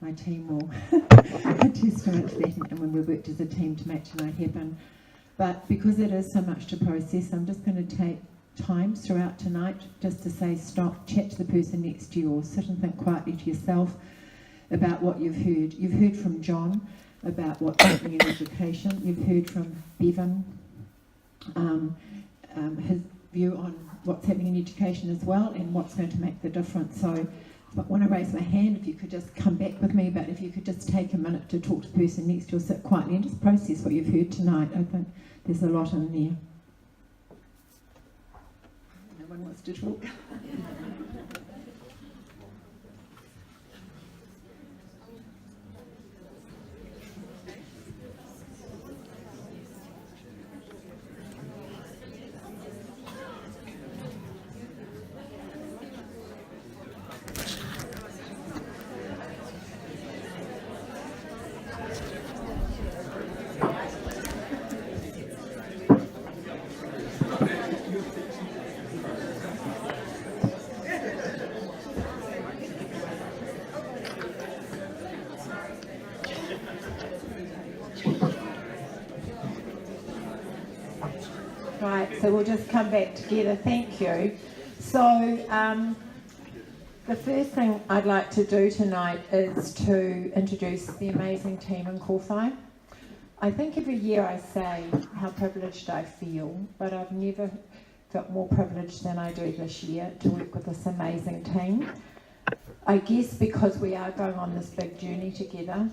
my team will attest to that, and when we worked as a team to make tonight happen. But because it is so much to process, I'm just going to take time throughout tonight just to say stop, chat to the person next to you, or sit and think quietly to yourself about what you've heard. You've heard from John about what's happening in education. You've heard from Bevan, his view on what's happening in education as well and what's going to make the difference. So I want to raise my hand if you could just come back with me, but if you could just take a minute to talk to the person next to you, or sit quietly and just process what you've heard tonight. I think there's a lot in there. No one wants to talk. Right, so we'll just come back together. Thank you. So the first thing I'd like to do tonight is to introduce the amazing team in Kowhai. I think every year I say how privileged I feel, but I've never felt more privileged than I do this year to work with this amazing team. I guess because we are going on this big journey together,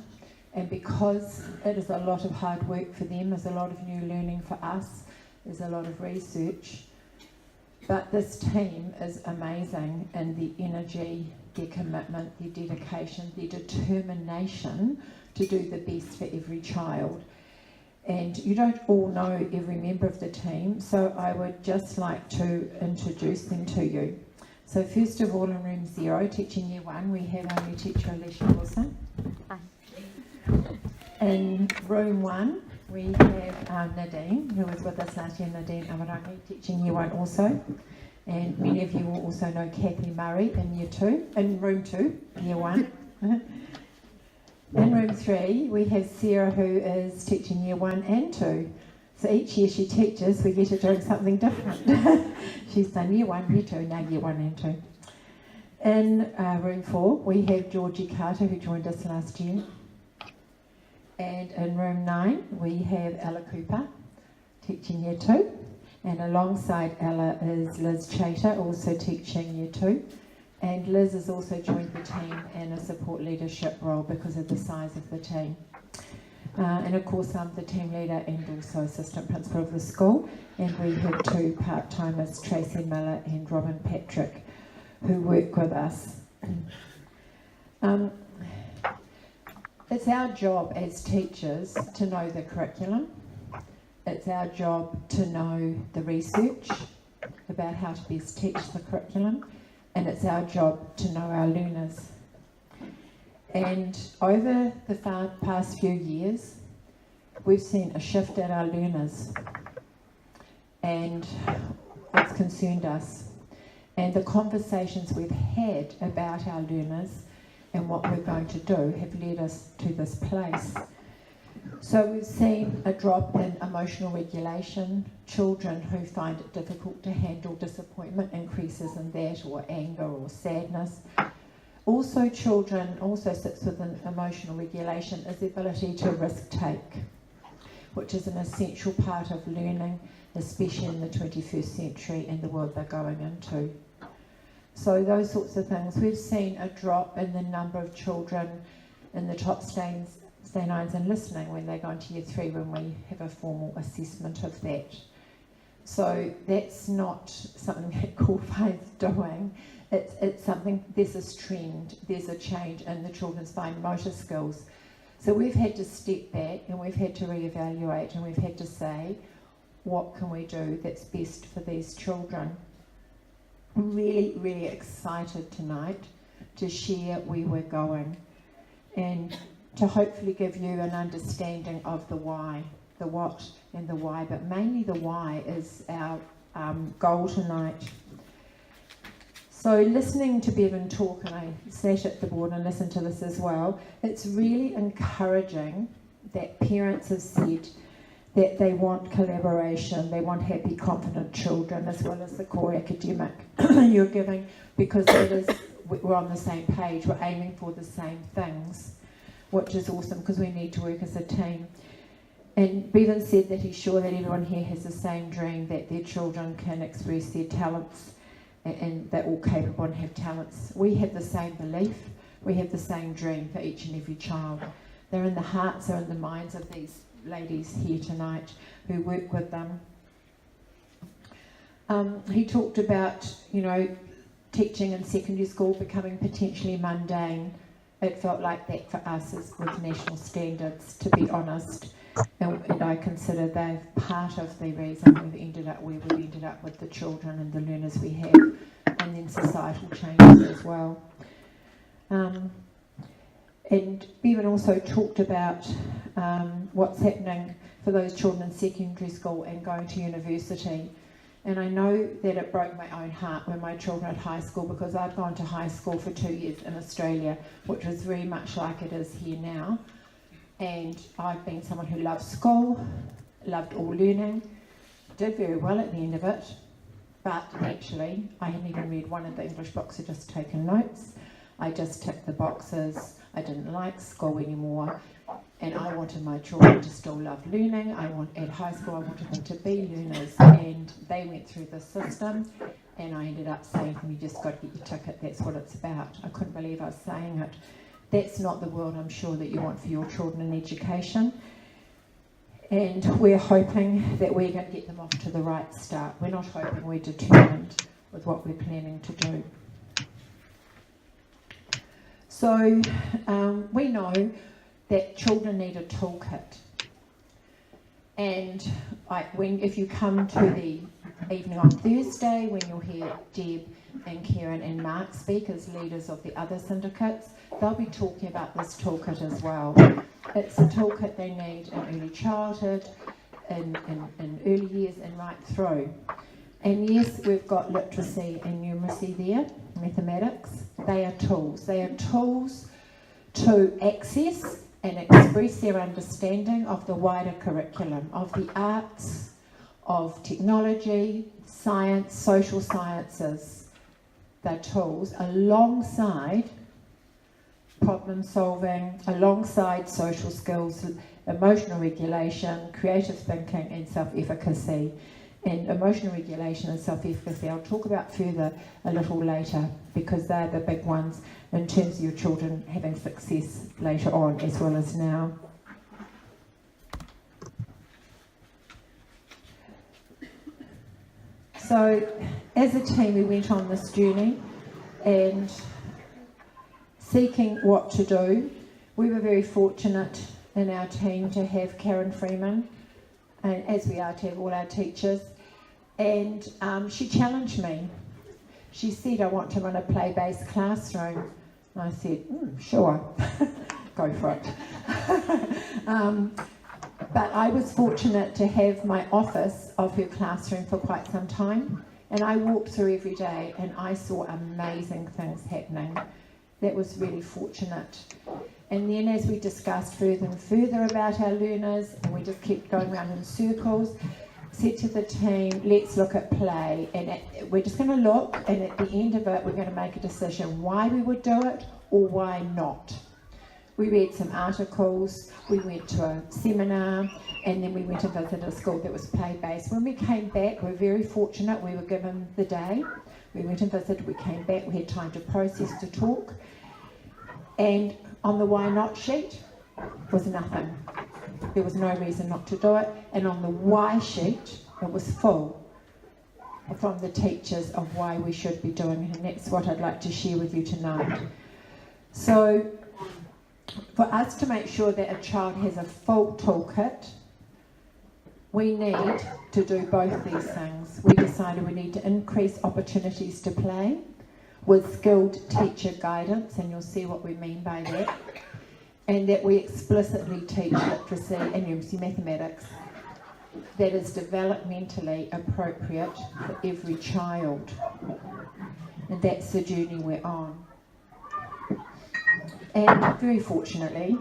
and because it is a lot of hard work for them, there's a lot of new learning for us, there's a lot of research, but this team is amazing in the energy, their commitment, their dedication, their determination to do the best for every child. And you don't all know every member of the team, so I would just like to introduce them to you. So first of all, in room 0, teaching year 1, we have our new teacher Alicia Wilson. Hi. In room 1, we have Nadine, who was with us last year, Nadine Amarangi, teaching year 1 also. And many of you will also know Kathy Murray in room 2, year 1. In room 3, we have Sarah, who is teaching year 1 and 2. So each year she teaches, we get her doing something different. She's done year 1, year 2, now year 1 and 2. In room 4, we have Georgie Carter, who joined us last year. And in room 9, we have Ella Cooper, teaching year 2. And alongside Ella is Liz Chater, also teaching year 2. And Liz has also joined the team in a support leadership role because of the size of the team. And of course I'm the team leader and also assistant principal of the school. And we have 2 part-timers, Tracy Miller and Robin Patrick, who work with us. It's our job as teachers to know the curriculum. It's our job to know the research about how to best teach the curriculum. And it's our job to know our learners. And over the past few years, we've seen a shift at our learners, and it's concerned us. And the conversations we've had about our learners and what we're going to do have led us to this place. So we've seen a drop in emotional regulation, children who find it difficult to handle disappointment, increases in that, or anger or sadness. Also sits within emotional regulation is the ability to risk take, which is an essential part of learning, especially in the 21st century and the world they're going into. So those sorts of things. We've seen a drop in the number of children in the top stay nines and listening when they go into year 3, when we have a formal assessment of that. So that's not something that Kowhai is doing. It's something, there's this trend, there's a change in the children's fine motor skills. So we've had to step back and we've had to reevaluate and we've had to say, what can we do that's best for these children? I'm really, really excited tonight to share where we're going and to hopefully give you an understanding of the why, the what and the why, but mainly the why is our goal tonight. So listening to Bevan talk, and I sat at the board and listened to this as well, it's really encouraging that parents have said that they want collaboration, they want happy, confident children, as well as the core academic you're giving, because we're on the same page, we're aiming for the same things, which is awesome because we need to work as a team. And Bevan said that he's sure that everyone here has the same dream, that their children can express their talents and they're all capable and have talents. We have the same belief, we have the same dream for each and every child. They're in the hearts, they're in the minds of these ladies here tonight who work with them. He talked about, teaching in secondary school becoming potentially mundane. It felt like that for us as with national standards, to be honest. And I consider they're part of the reason we've ended up where we've ended up with the children and the learners we have, and then societal changes as well. And Bevan also talked about what's happening for those children in secondary school and going to university. And I know that it broke my own heart when my children at high school, because I've gone to high school for 2 years in Australia, which was very much like it is here now. And I've been someone who loved school, loved all learning, did very well at the end of it, but actually I hadn't even read one of the English books, I'd just taken notes. I just ticked the boxes. I didn't like school anymore, and I wanted my children to still love learning. At high school I wanted them to be learners, and they went through the system, and I ended up saying to them, you just got to get your ticket, that's what it's about. I couldn't believe I was saying it. That's not the world I'm sure that you want for your children in education. And we're hoping that we're going to get them off to the right start. We're not hoping, we're determined with what we're planning to do. So we know that children need a toolkit. And if you come to the evening on Thursday, when you'll hear Deb and Karen and Mark speak as leaders of the other syndicates, they'll be talking about this toolkit as well. It's a toolkit they need in early childhood, in early years and right through. And yes, we've got literacy and numeracy there, mathematics. They are tools. They are tools to access and express their understanding of the wider curriculum, of the arts, of technology, science, social sciences. They're tools alongside problem solving, alongside social skills, emotional regulation, creative thinking and self-efficacy. And emotional regulation and self-efficacy I'll talk about further a little later, because they're the big ones in terms of your children having success later on as well as now. So as a team we went on this journey and seeking what to do. We were very fortunate in our team to have Karen Freeman, and as we are to have all our teachers, and she challenged me. She said, I want to run a play-based classroom. And I said, sure, go for it. But I was fortunate to have my office of her classroom for quite some time, and I walked through every day and I saw amazing things happening. That was really fortunate. And then as we discussed further and further about our learners, and we just kept going around in circles, said to the team, let's look at play, and we're just going to look, and at the end of it we're going to make a decision why we would do it or why not. We read some articles, we went to a seminar, and then we went to visit a school that was play-based. When we came back, we were very fortunate, we were given the day. We went and visited, we came back, we had time to process, to talk, and on the why not sheet was nothing. There was no reason not to do it, and on the why sheet it was full from the teachers of why we should be doing it, and that's what I'd like to share with you tonight. So for us to make sure that a child has a full toolkit, we need to do both these things. We decided we need to increase opportunities to play with skilled teacher guidance, and you'll see what we mean by that, and that we explicitly teach literacy and numeracy mathematics that is developmentally appropriate for every child. And that's the journey we're on. And very fortunately,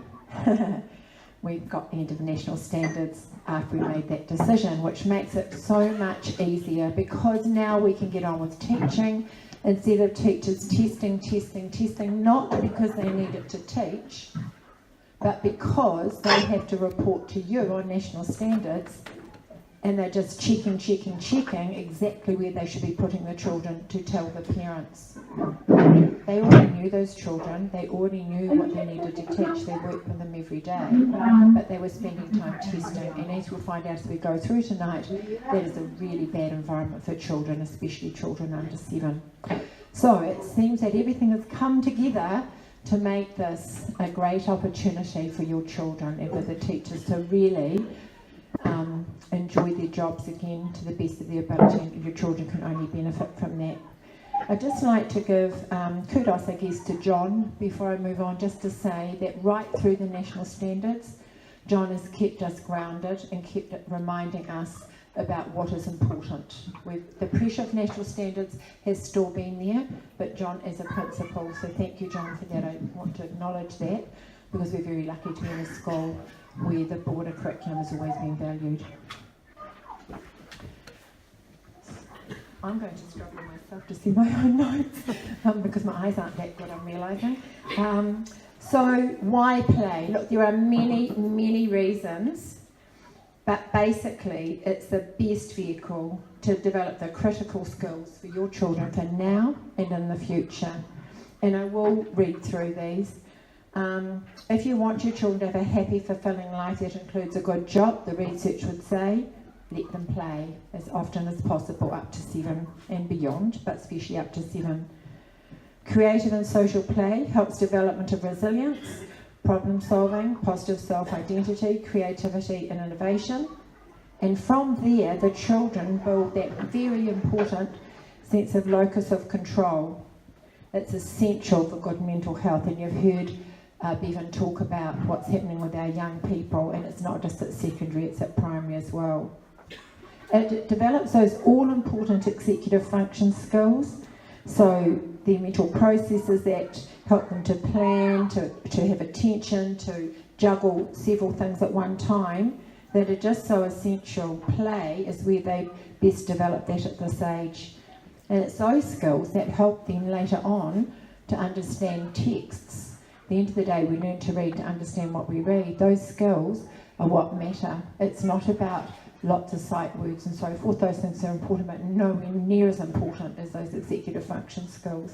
we got the end of national standards after we made that decision, which makes it so much easier because now we can get on with teaching instead of teachers testing, not because they need it to teach, but because they have to report to you on national standards, and they're just checking exactly where they should be putting the children to tell the parents. They already knew those children, they already knew what they needed to teach, they worked with them every day, but they were spending time testing, and as we'll find out as we go through tonight, that is a really bad environment for children, especially children under 7. So it seems that everything has come together to make this a great opportunity for your children and for the teachers to really enjoy their jobs again to the best of their ability, and your children can only benefit from that. I'd just like to give kudos, I guess, to John before I move on, just to say that right through the national standards, John has kept us grounded and kept reminding us about what is important. The pressure of national standards has still been there, but John is a principal, so thank you, John, for that. I want to acknowledge that because we're very lucky to be in a school where the broader curriculum has always been valued. I'm going to struggle myself to see my own notes because my eyes aren't that good, I'm realising. So why play? Look, there are many reasons, but basically it's the best vehicle to develop the critical skills for your children for now and in the future. And I will read through these. If you want your children to have a happy, fulfilling life that includes a good job, the research would say, let them play as often as possible up to 7 and beyond, but especially up to 7. Creative and social play helps development of resilience, problem solving, positive self-identity, creativity and innovation. And from there, the children build that very important sense of locus of control. It's essential for good mental health, and you've heard Bevan talk about what's happening with our young people, and it's not just at secondary, it's at primary as well. It develops those all-important executive function skills, so the mental processes that help them to plan, to have attention, to juggle several things at one time, that are just so essential. Play is where they best develop that at this age. And it's those skills that help them later on to understand texts. At the end of the day, we learn to read to understand what we read. Those skills are what matter. It's not about lots of sight words and so forth. Those things are important, but nowhere near as important as those executive function skills.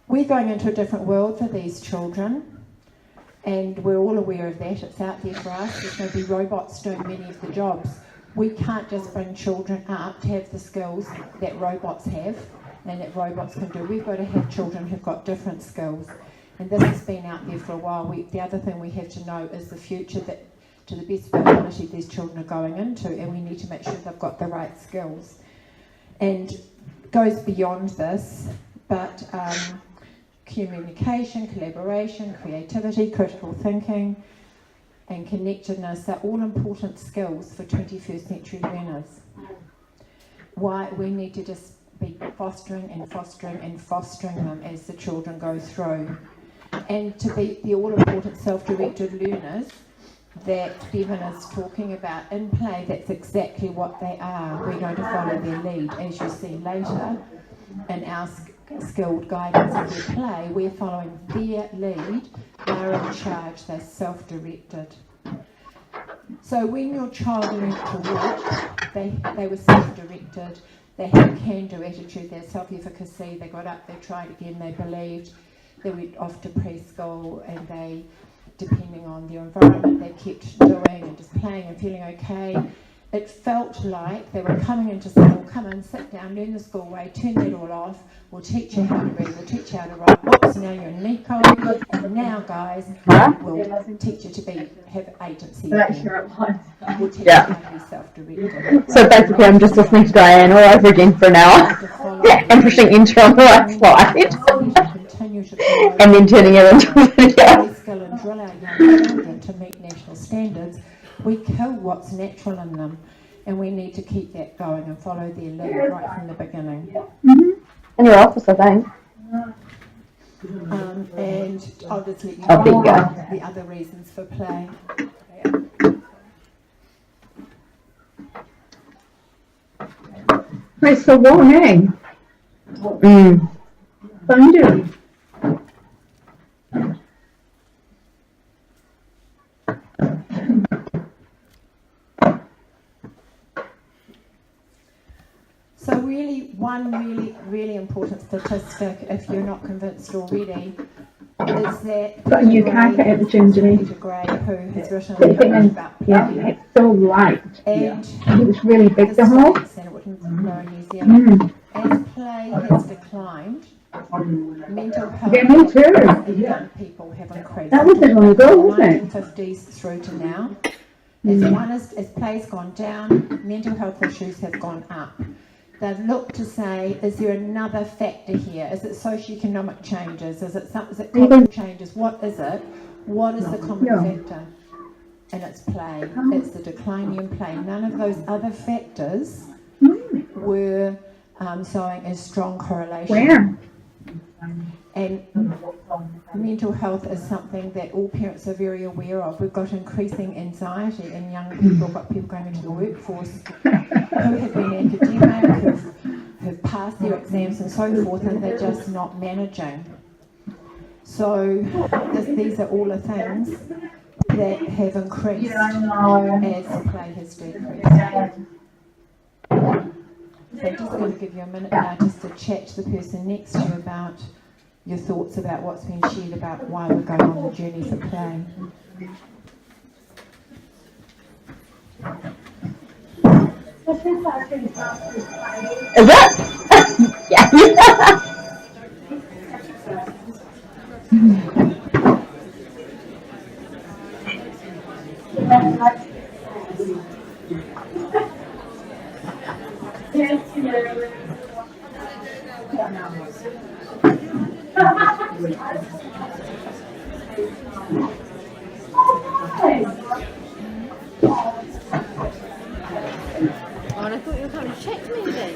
We're going into a different world for these children, and we're all aware of that. It's out there for us. There's going to be robots doing many of the jobs. We can't just bring children up to have the skills that robots have and that robots can do. We've got to have children who've got different skills. And this has been out there for a while. The other thing we have to know is the future that, to the best of our ability, these children are going into, and we need to make sure they've got the right skills. And it goes beyond this, but communication, collaboration, creativity, critical thinking, and connectedness are all important skills for 21st century learners. Why we need to just be fostering them as the children go through. And to be the all-important self-directed learners that Bevan is talking about in play, that's exactly what they are. We're going to follow their lead, as you see later, in our skilled guidance of their play. We're following their lead. They're in charge, they're self-directed. So when your child learned to walk, they were self-directed, they had a can-do attitude, they had self-efficacy, they got up, they tried again, they believed. They went off to preschool, and they, depending on their environment, they kept doing and just playing and feeling okay. It felt like they were coming into school, come in, sit down, learn the school way, turn that all off, we'll teach you how to read, we'll teach you how to write. Whoops, now you're in Nico, and now, guys, we'll teach you to have agency. We'll teach you how to be self-directed. So basically, I'm just listening to Diane all over again for an hour and pushing enter on the right slide. And then turning it into a video. We skill and drill our young children to meet national standards. We kill what's natural in them. and we need to keep that going and follow their lead right from the beginning. In your office, I think. And I'll just let you Oh, there you know go. the other reasons for play. Press the warning. Thunder. So one really important statistic, if you're not convinced already, is that Got a new carpet at the gym, Jimmy. Peter Gray, who has written a book about play, Yeah, it's so light. and It was really big, the the hole. States, and it wouldn't know in New Zealand, as play has declined, mental health Yeah, me too. of young people have increased. That wasn't long ago, was it? 1950s through to now. As play's gone down, mental health issues have gone up. They've looked to say, is there another factor here? Is it socioeconomic changes? Is it cultural changes? What is it? What is the common factor? And it's play. It's the decline in play. None of those other factors were showing a strong correlation. Where? And mental health is something that all parents are very aware of. We've got increasing anxiety in young people, we've got people going into the workforce who have been academic, who've passed their exams and so forth, and they're just not managing. So these are all the things that have increased as play has decreased. So I'm just going to give you a minute now just to chat to the person next to you about your thoughts about what's been shared about why we're going on the journey for play. Is it? Yeah. Oh, and I thought you were coming to chat to me then.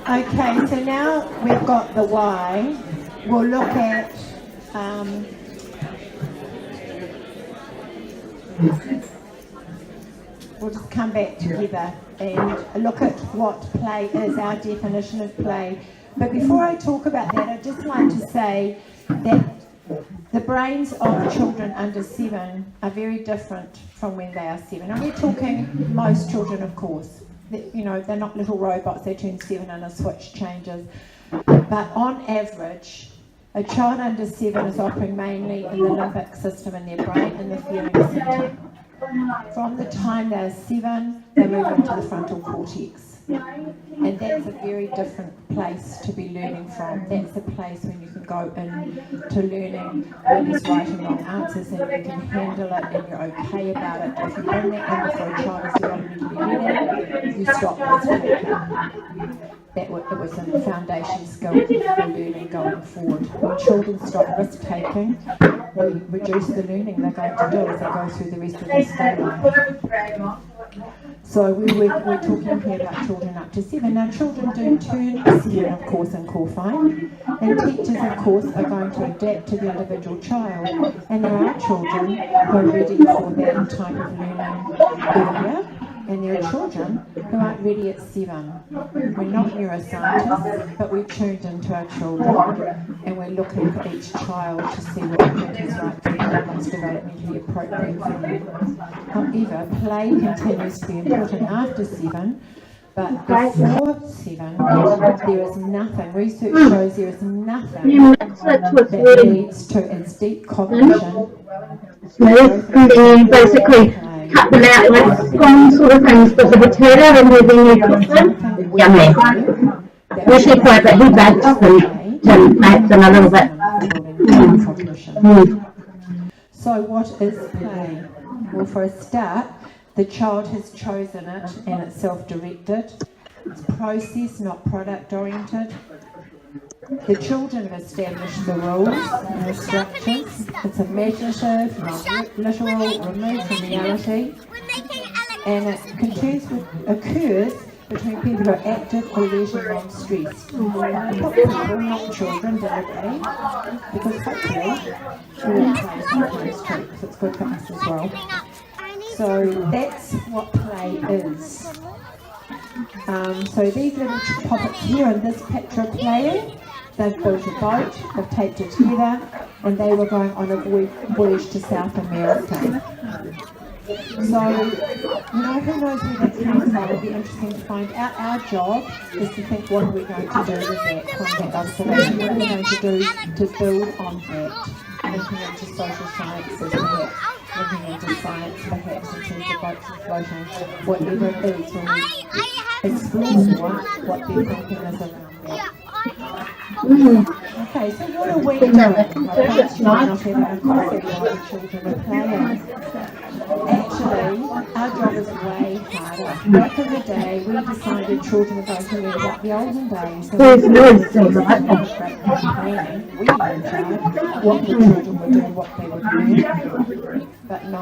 Okay, so now we've got the why. We'll look at we'll just come back together and look at what play is, our definition of play. But before I talk about that, I'd just like to say that the brains of children under 7 are very different from when they are 7. And we're talking most children, of course. They're not little robots, they turn 7 and a switch changes. But on average, a child under 7 is operating mainly in the limbic system in their brain and the feeling centre. From the time they're 7, they move into the frontal cortex. And that's a very different place to be learning from. That's a place when you can go into learning when there's right and wrong answers and you can handle it and you're okay about it. If you bring that in for a child who's developmentally ready, you stop risk-taking. It was a foundation skill for learning going forward. When children stop risk-taking, we reduce the learning they're going to do as they go through the rest of their school life. So we're talking here about children up to 7. Now children do turn 7, of course, in Kowhai, and teachers, of course, are going to adapt to the individual child. And there are children who are ready for that type of learning earlier, and there are children who aren't ready at 7. We're not neuroscientists, but we're tuned into our children, and we're looking for each child to see what we think is right for them, what's developmentally appropriate for them. However, play continues to be important after 7, but before 7, there is nothing. Research shows there is nothing that leads to its deep cognition. Smooth, and then basically cut them out like scone sort of things, but the potato and everything you put them, yummy. Wish he put but he baked and Tim baked them a little bit. So what is play? Well, for a start, the child has chosen it and it's self-directed. It's process, not product-oriented. The children have established the rules and the structures. It's imaginative, not literal, removed from reality, and it occurs between people who are active or leisure non-stressed. People, not children, deliberately, because hopefully all play sometimes too, because it's good for us as well. So that's what play is. So these little poppets here in this picture of playing, they've built a boat, they've taped it together, and they were going on a voyage to South America. So, who knows where that came from? It'll be interesting to find out. Our job is to think, what are we going to do with that, from that observation? What are we going to do to build on that? Looking into social sciences, perhaps. Looking into science, perhaps, in terms of boats and floating, whatever it is, when we explore what their thinking is around that. Okay, so what are we doing? My parents are not having a coffee while the children are playing. Actually, our job is way harder. Back in the day, we decided children were going to learn about the olden days. So we planning. We were in charge what the children were doing, what they were doing. But no,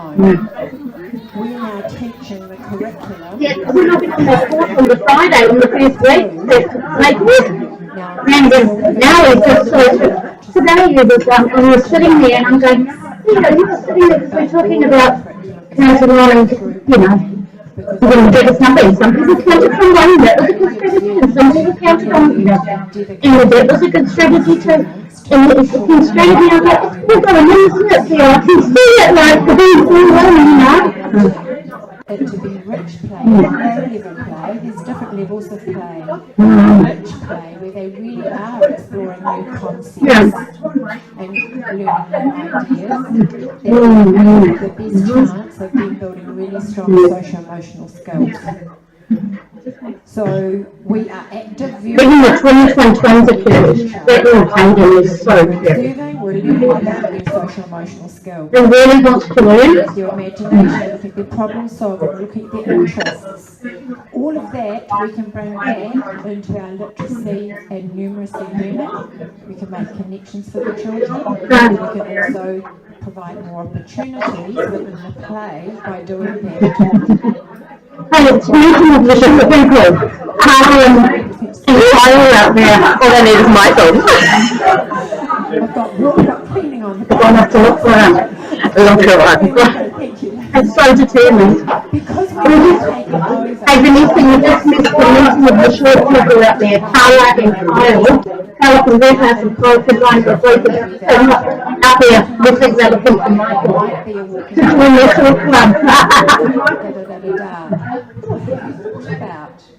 we are now teaching the curriculum. Yeah, we're not going to have course on the Friday in the first week. Like this. Now it's just so. Today it was I was sitting there and I'm going, you were sitting there because we're talking about how to learn, we're going to do this number. Some people counted from one, that was a good strategy, and some people counted from, and that was a good strategy too. And it's a good strategy. I was like, we've got a little slip here. I can see it like the being full on, And to be rich play, low level play, there's different levels of play. Rich play, where they really are exploring new concepts and learning new ideas. They have the best chance of them building really strong social-emotional skills. So we are active viewers. Even the 2021 approach, that little painting is so good. We're learning about their social-emotional skills. They really want to learn. Their imagination, looking at their problem solving, looking at their interests. All of that we can bring back into our literacy and numeracy learning. We can make connections for the children. We can also provide more opportunities within the play by doing that. Hey, it's meeting of the different people. And Kyle out there. All I need is Michael. I've got cleaning on the We're going to have to look for him. Look for him. It's so determined. Because we're just taking over. Hey, Vanessa, you just missed the meeting of the short people out there. Carla and Kyle. Carla from their house and Kyle from mine. They're both out there looking at the people from Michael. To do a little club.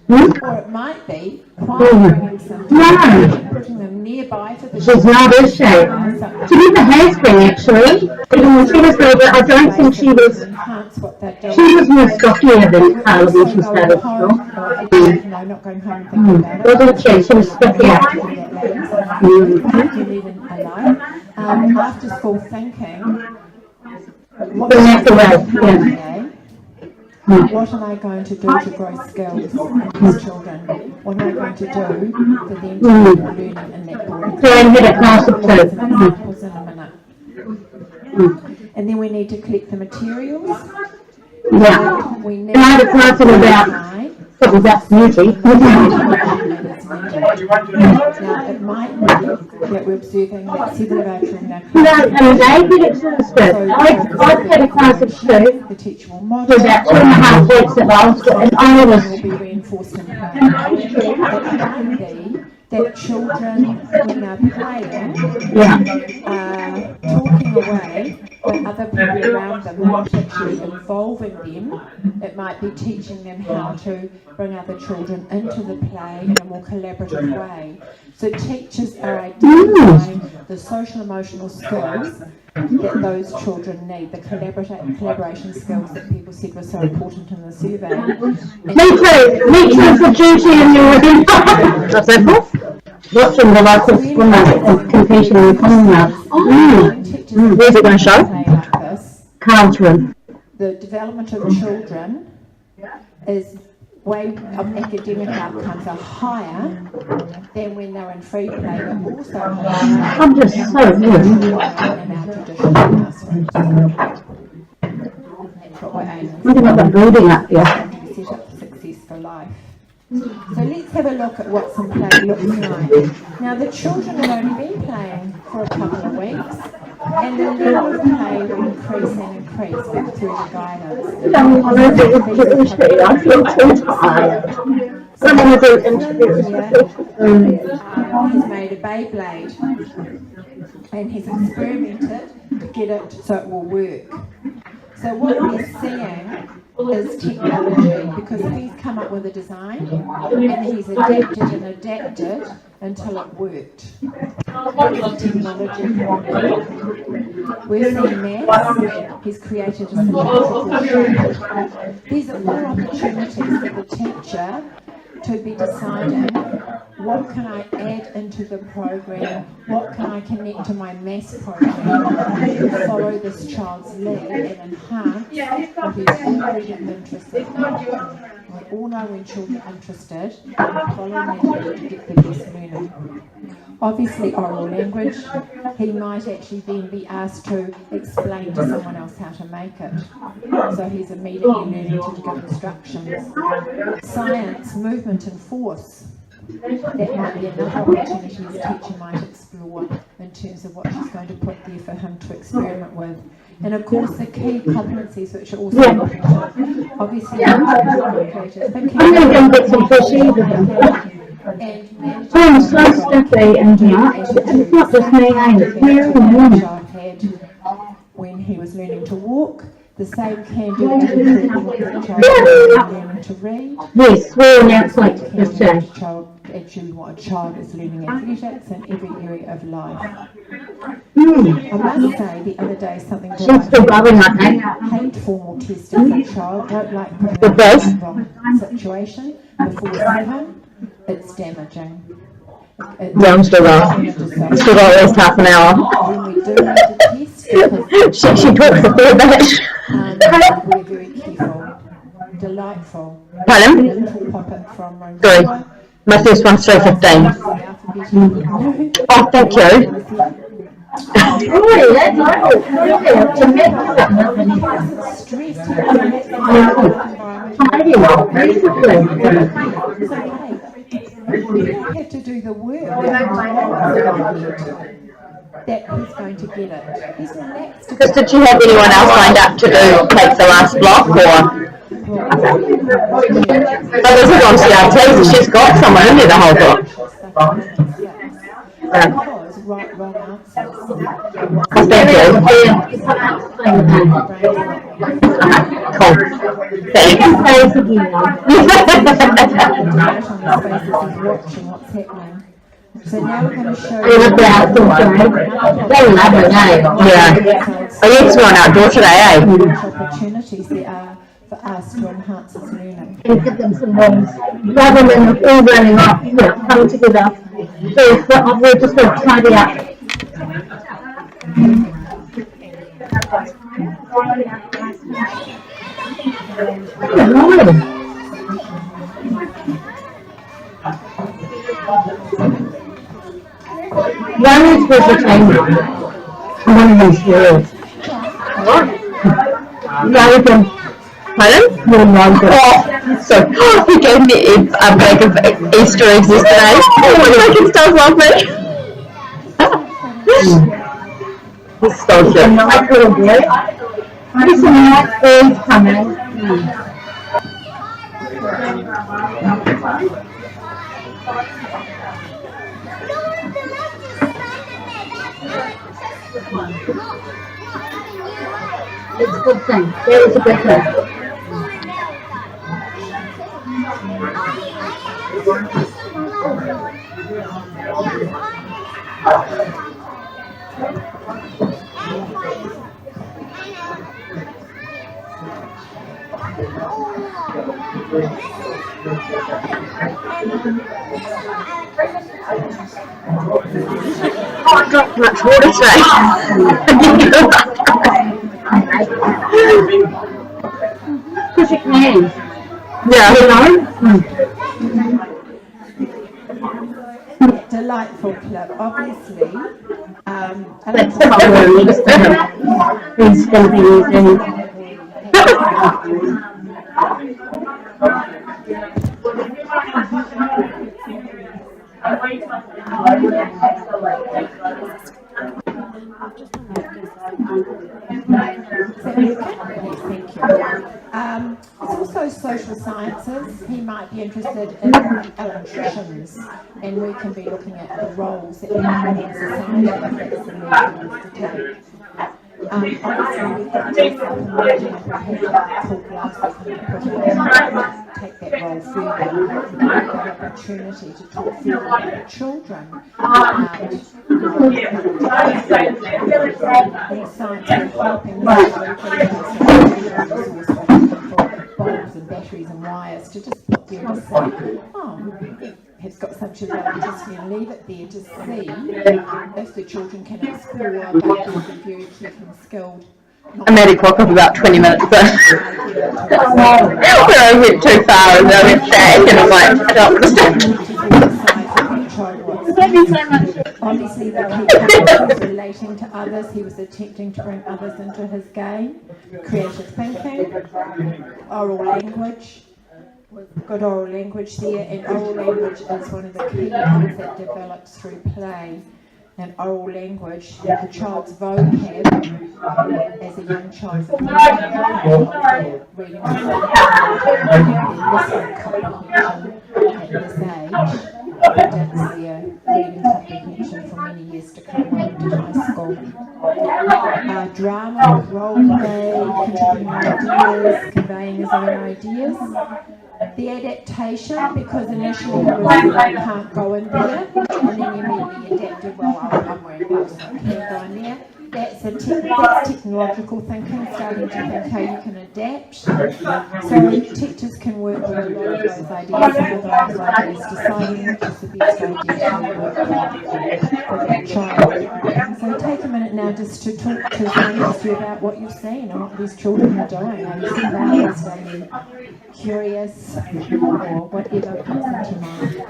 Or it might be bringing some putting them nearby for the She's not, is she? She never has been, actually. Even when she was over, I don't think she was. She was more stockier than Carla when she started school. No, not going home thinking about it. Wasn't she? She was stockier. After school thinking. That's the way, What am I going to do to grow skills in these children? What am I going to do for them to be learning in that boarding? So I hit a class of two. Examples in a minute. And then we need to collect the materials. Yeah. We need and I had a class in about beauty. Now it might be that we're observing that several of our children are and they get it to the skirt. I've had a class of two. The teacher will model. For about 2.5 weeks at last, and I was. Will be reinforced in play. It might be that children, when they're playing, are talking away, but other people around them are not actually involving them. It might be teaching them how to bring other children into the play in a more collaborative way. So teachers are identifying the social emotional skills that those children need, the collaboration skills that people said were so important in the survey. Me too. Me too for duty and your What's that for? Watching the local swimmer competing in Commonwealth. Where's it going to show? Carlton. The development of children is way of academic outcomes are higher than when they're in free play, but also higher I'm just so good. in our traditional classrooms. That's what we're aiming for. Look at the building up here. To set up for success for life. So let's have a look at what some play looks like. Now the children have only been playing for a couple of weeks, and the level of play will increase and increase through the guidance. I don't want to do chemistry. I feel too tired. I want to do interviews. He's made a Beyblade, and he's experimented to get it so it will work. So what we're seeing is technology, because he's come up with a design and he's adapted until it worked. That's technology. We're seeing maths, he's created a symmetrical shape. These are all opportunities for the teacher to be deciding, what can I add into the program, what can I connect to my maths program, follow this child's lead and enhance what he's already interested in. We all know when children are interested, follow their lead to get the best learning. Obviously oral language, he might actually then be asked to explain to someone else how to make it. So he's immediately learning to give instructions. Science, movement and force. That might be another opportunity his teacher might explore in terms of what she's going to put there for him to experiment with. And of course the key competencies which are also important. Obviously I'm going to go get some fish. I'm so stuffy and it's not just me, it's very when he was learning to walk, the same can do with the child learning to read. Yes, we're next week this day. Actually, what a child is learning athletics in every area of life. I must say, the other day something that She's still going, I think. I hate formal testing for a child. Don't like putting them in the wrong situation before seven. It's damaging. Yeah, I'm still going. Still got at least half an hour. When we do need to test, She talks a fair bit. we're very careful. Delightful. Pardon? A little poppet from room 3. four. My first one's 3:15. Oh, thank you. Oh, that's nice. To make Stress. basically. It's okay. We don't have to do the work. That he's going to get it. He's relaxed. Because did you have anyone else lined up to take the last block, or? Oh, this is on CRT, so she's got someone in there the whole block. Because wrong answers. Oh, thank you. Cool. Watching what's happening. So now we're going to show They love the outdoor show. They love it, eh? Yeah. Oh, yeah, it's going outdoor today, eh? which opportunities there are for us to enhance his learning. And give them some names. Rather than all running up, coming together. So we're just going to tidy up. One is vegetarian. One is yours. What? American. Pardon? Oh, so he gave me a bag of Easter eggs yesterday. Oh my God, it still love me. He's so cute. A nice little boy. There's some nice birds coming. It's a good thing. There is a good thing. Oh, I dropped much water today. Push your hands. That delightful clip, obviously. Let's cover he's going to be using. Thank you. It's also social sciences. He might be interested in electricians, and we can be looking at the roles that we have in society if that's the route he wants to take. Obviously, we've got to supplementing and prepared to talk last week and take that role further. We've got an opportunity to talk further about children about in science we're helping bulbs and batteries and wires to just put there to say, oh, it's got such a electricity and leave it there to see if the children can explore, but be very careful and skilled. I made a clock of about 20 minutes where I went too far and I went back and I'm like, I don't understand. Obviously, he was relating to others, he was attempting to bring others into his game, creative thinking, oral language. Good oral language there, and oral language is one of the key things that develops through play. And oral language, the child's vocab, as a young child, reading listening comprehension at this age, predicts their reading comprehension for many years to come on to high school. Drama, role play, contributing ideas, conveying his own ideas. The adaptation, because initially he was like, can't go in there, and then immediately adapted, well, I'm wearing gloves, so I can't go in there. That's technological thinking, starting to think how you can adapt. So teachers can work with a lot of those ideas, some of those ideas, deciding which is the best idea to work with that child. So take a minute now just to talk to parents about what you've seen and what these children are doing. Are you surprised? Are you curious? Or whatever comes into mind.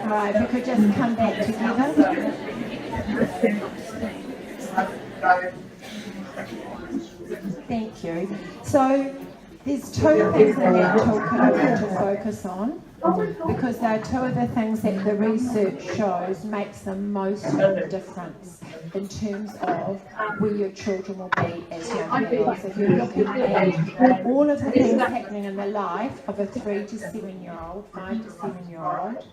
Alright, if we could just come back together. Thank you. So there's two things in that toolkit I want to focus on, because they're two of the things that the research shows makes the most difference in terms of where your children will be as young adults. If you're looking at all of the things happening in the life of a 3 to 7 year old, 5 to 7 year old,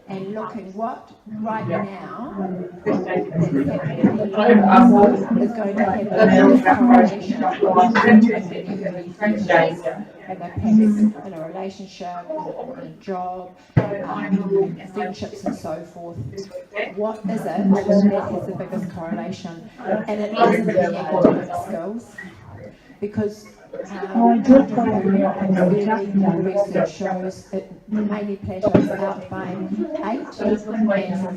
and looking what right now that's happening in their lives is going to have a correlation and they're in a relationship, or in a job, friendships and so forth. What is it that has the biggest correlation? And it isn't the academic skills, because research shows it mainly plateaus out by 8, and for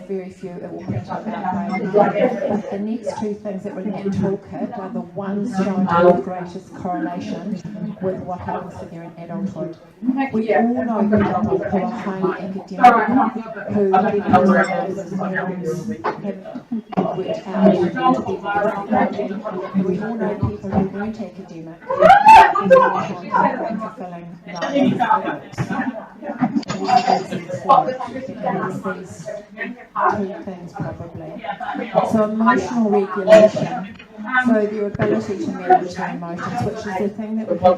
very few it will plateau out by 11. But the next two things that were in that toolkit are the ones showing to have the greatest correlation with what happens to them in adulthood. We all know people who are highly academic, who live their lives as norms, have worked out to be the we all know people who weren't academic, and who are fulfilling lives as these two things probably. So emotional regulation, so the ability to manage their emotions, which is the thing that we have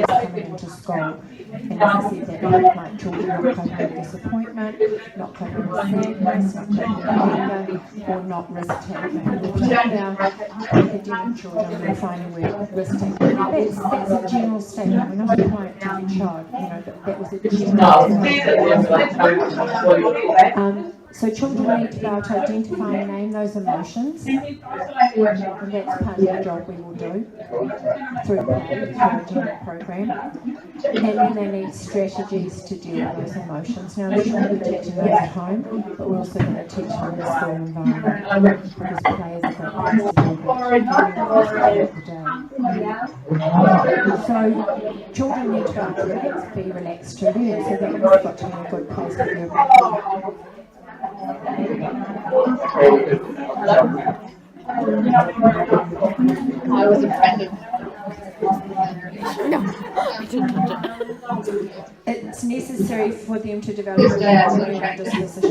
coming into school. And as I said, that might look like children not coping with disappointment, not coping with sadness, not coping with anger, or not risk-taking. In particular, academic children, we're finding we're risk-taking. That's a general statement. We're not applying it to the child. You know, that was a general. So children need to be able to identify and name those emotions, and that's part of the job we will do through play, through a general program. And then they need strategies to deal with those emotions. Now, we're going to be teaching those at home, but we're also going to teach them in the school environment, because play is a great place to do that. So children need to be able to be relaxed to learn, so that we've got to be in a good place with your I was offended. No, I didn't touch it. It's necessary for them to develop a disposition to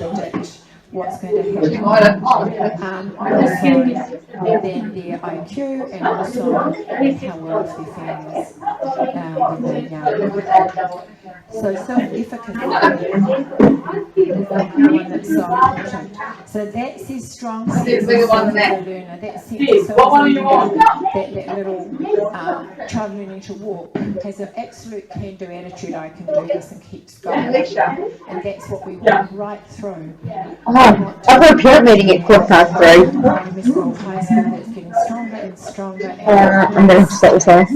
predict what's going to happen. Also, then their IQ and also how well is their families when they're young. So self-efficacy is the one that's so important. So that's his strong sense of self as a learner. That sense of self as a learner, that little child learning to walk has an absolute can-do attitude. I can do this, and keeps going. And that's what we want right through. I've got a parent meeting at 3:15. High school that's getting stronger and stronger. I'm going to start with that.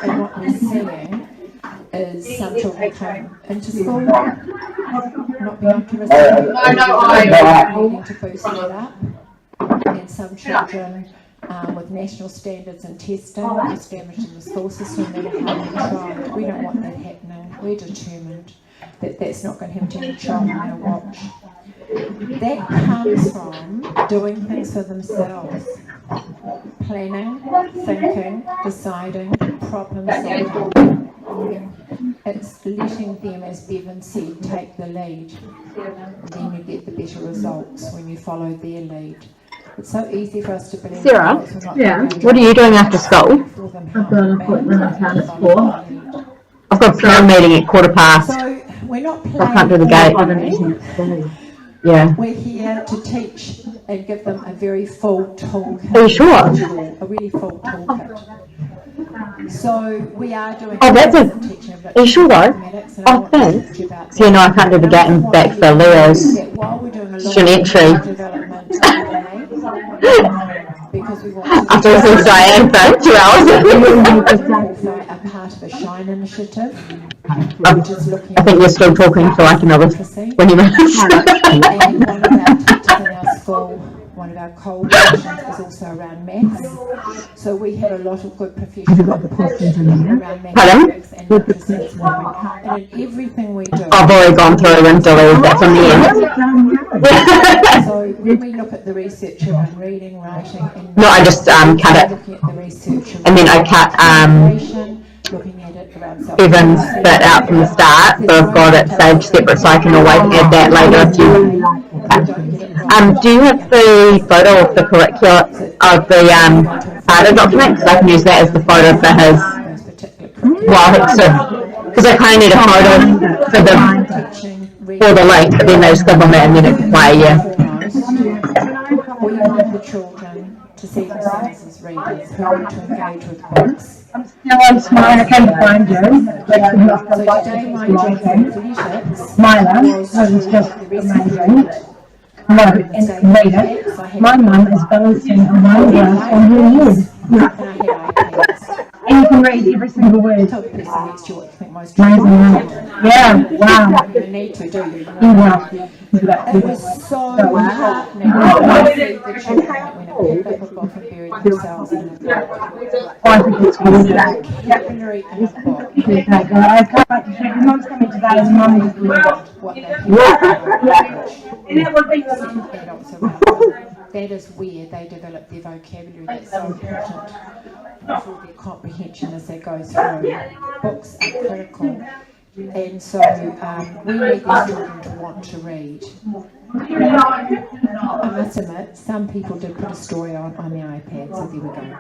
And what we're seeing is some children come into school not being able to receive needing to boost it up, and some children with national standards and testing established in the school system that are having tried. We don't want that happening. We're determined that that's not going to happen to any child in our watch. That comes from doing things for themselves. Planning, thinking, deciding, problem solving. It's letting them, as Bevan said, take the lead. And then you get the better results when you follow their lead. It's so easy for us to believe. Sarah, what are you doing after school? I've got an appointment at town at 4. I've got a parent meeting at 15:15. So we're not playing. I can't do the gate. Yeah. We're here to teach and give them a very full toolkit. Are you sure? A really full toolkit. So we are doing. Oh, that's teaching of are you sure though? Oh, thanks. So, you know, I can't do the gate and back for Leo's While we're doing a lot student entry. development because we want After listening to Diane for 2 hours. also a part of a Shine initiative, which is looking I think you're still talking for like another 20 minutes. And one of our teachers in our school, one of our coalitions is also around maths. So we have a lot of good professional around mathematics and literacy. And in everything we do. I've already gone through and deleted that from the end. So when we look at the research around reading, writing, and No, I just cut it. looking at the research And then I cut looking at it around Evan's bit out from the start, so I've got it saved separate so I can always add that later if you. Do you have the photo of the curricula of the ARDA document? Because I can use that as the photo for his. Because I kind of need a photo for the link, but then they just click on that and then it can play. Yeah. We want the children to see themselves as readers who want to engage with books. Now I'm smiling, I can't find you. So today my job in athletics Smiler, was just amazing. No, and read it. My mum is balancing a wine glass on her head. and I had iPads. And you can read every single word. Tell the person next to you what you think most Amazing, yeah. Wow. You need to do you. Wow. It was so heartening to see the children that went and picked up a book and buried themselves in a book. I think it's really That vocabulary in a book. I can't wait to check. Mum's coming today and Mum is What they adults around them. That is where they develop their vocabulary. That's so important for their comprehension as they go through. Books are critical. And so we need these children to want to read. I must admit, some people did put a story on the iPad, so there we go.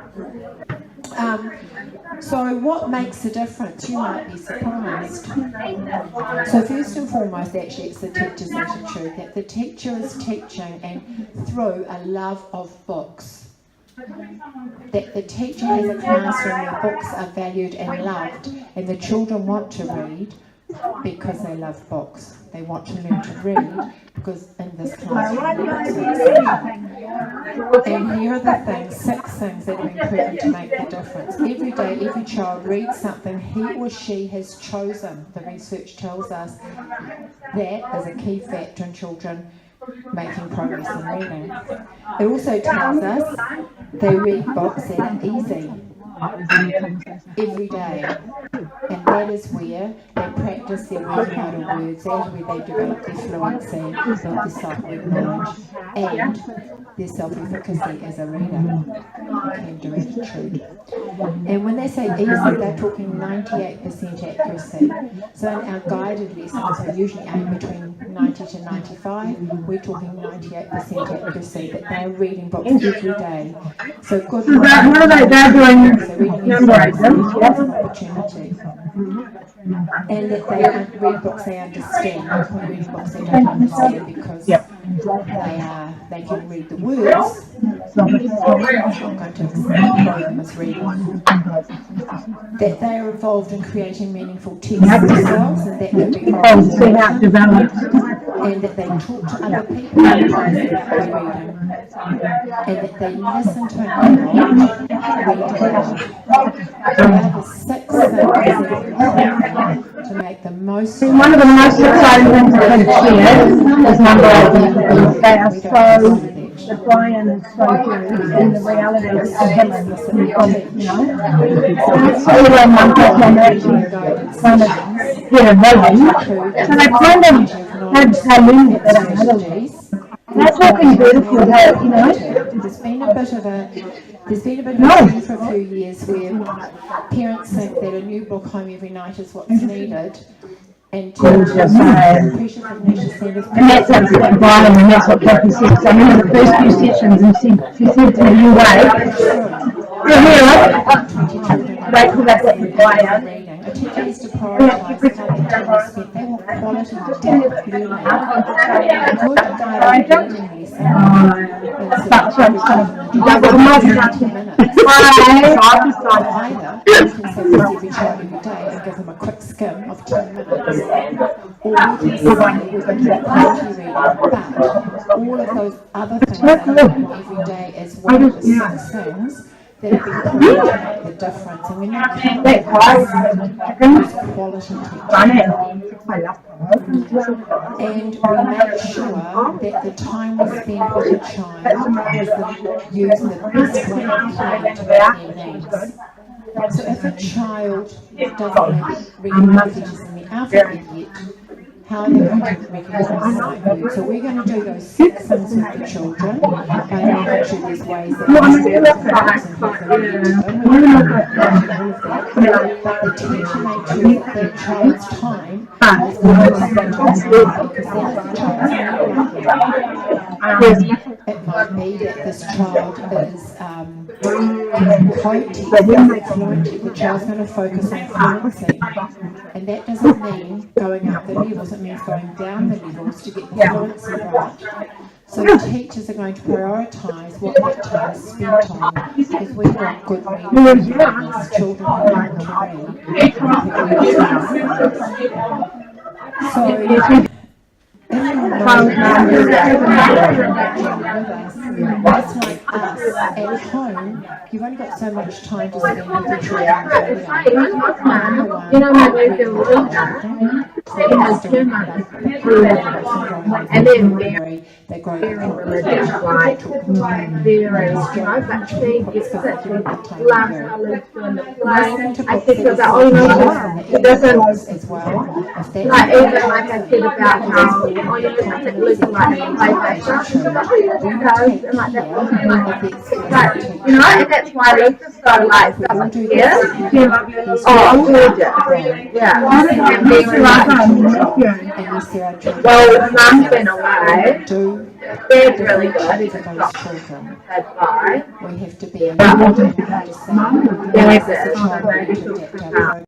So what makes the difference? You might be surprised. So first and foremost, actually, it's the teacher's attitude, that the teacher is teaching and through a love of books. That the teacher has a classroom where books are valued and loved, and the children want to read because they love books. They want to learn to read because in this classroom, and here are the things, 6 things that have been proven to make the difference. Every day, every child reads something he or she has chosen. The research tells us that is a key factor in children making progress in reading. It also tells us they read books that are easy every day, and that is where they practice their reading out of words, that is where they develop their fluency, their sight-word knowledge, and their self-efficacy as a reader, can-do attitude. And when they say easy, they're talking 98% accuracy. So in our guided lessons, we usually aim between 90 to 95. We're talking 98% accuracy, that they're reading books every day. So good. What are they doing? So reading is an opportunity. And that they read books they understand, not reading books they don't understand because they can read the words. It's not going to explain them as reading. That they are involved in creating meaningful text themselves, and that can be and that they talk to other people about their reading, and that they listen to and read aloud. They are the 6 things to make the most. One of the most exciting things I can share is number 8. They are so, the Diane is so good, and the reality is him, you know. So when one person actually kind of get a vision, so they kind of had to come in with that another. That's looking beautiful, you know. There's been a bit of a trend for a few years where parents think that a new book home every night is what's needed, and teachers pressure from nature centres. And that's absolutely violent, and that's what Kathy said. So in the first few sessions, and she said to me, you wait. Wait till that's what required. A teacher needs to prioritise how their time is spent. They want quality depth learning. Good guided reading lesson. Either you can say this every child every day and give them a quick skim of 10 minutes, or we can say we're going to do quality reading, but all of those other things that happen every day is one of the 6 things that have been proven to make the difference. And when that comes quality teaching, and we make sure that the time we spend with a child is using the best way we can to meet their needs. So if a child doesn't have reading letters in the alphabet yet, how are they going to recognise sight words? So we're going to do those 6 things with the children, and making sure there's ways that we can but the teacher makes sure that their child's time is going to spend on because then if the child's it might be that this child is fluent, the child's going to focus on fluency, and that doesn't mean going up the levels, it means going down the levels to get the fluency right. So the teachers are going to prioritise what that time is spent on, because we want good reading partners, children who want to read. So it's like us at home, you've only got so much time to spend with your children. And then they grow religious, like very, but she gets such a laugh. I think about it doesn't as well. Like even like I said about how losing like PlayStation and like that, like you know, and that's why Luca's got like stuff here. Oh, gorgeous, yeah. And then well, Mum's been away, It's really good. for those children. That's why. We have to be able to say, Really this is a child we need to adapt our program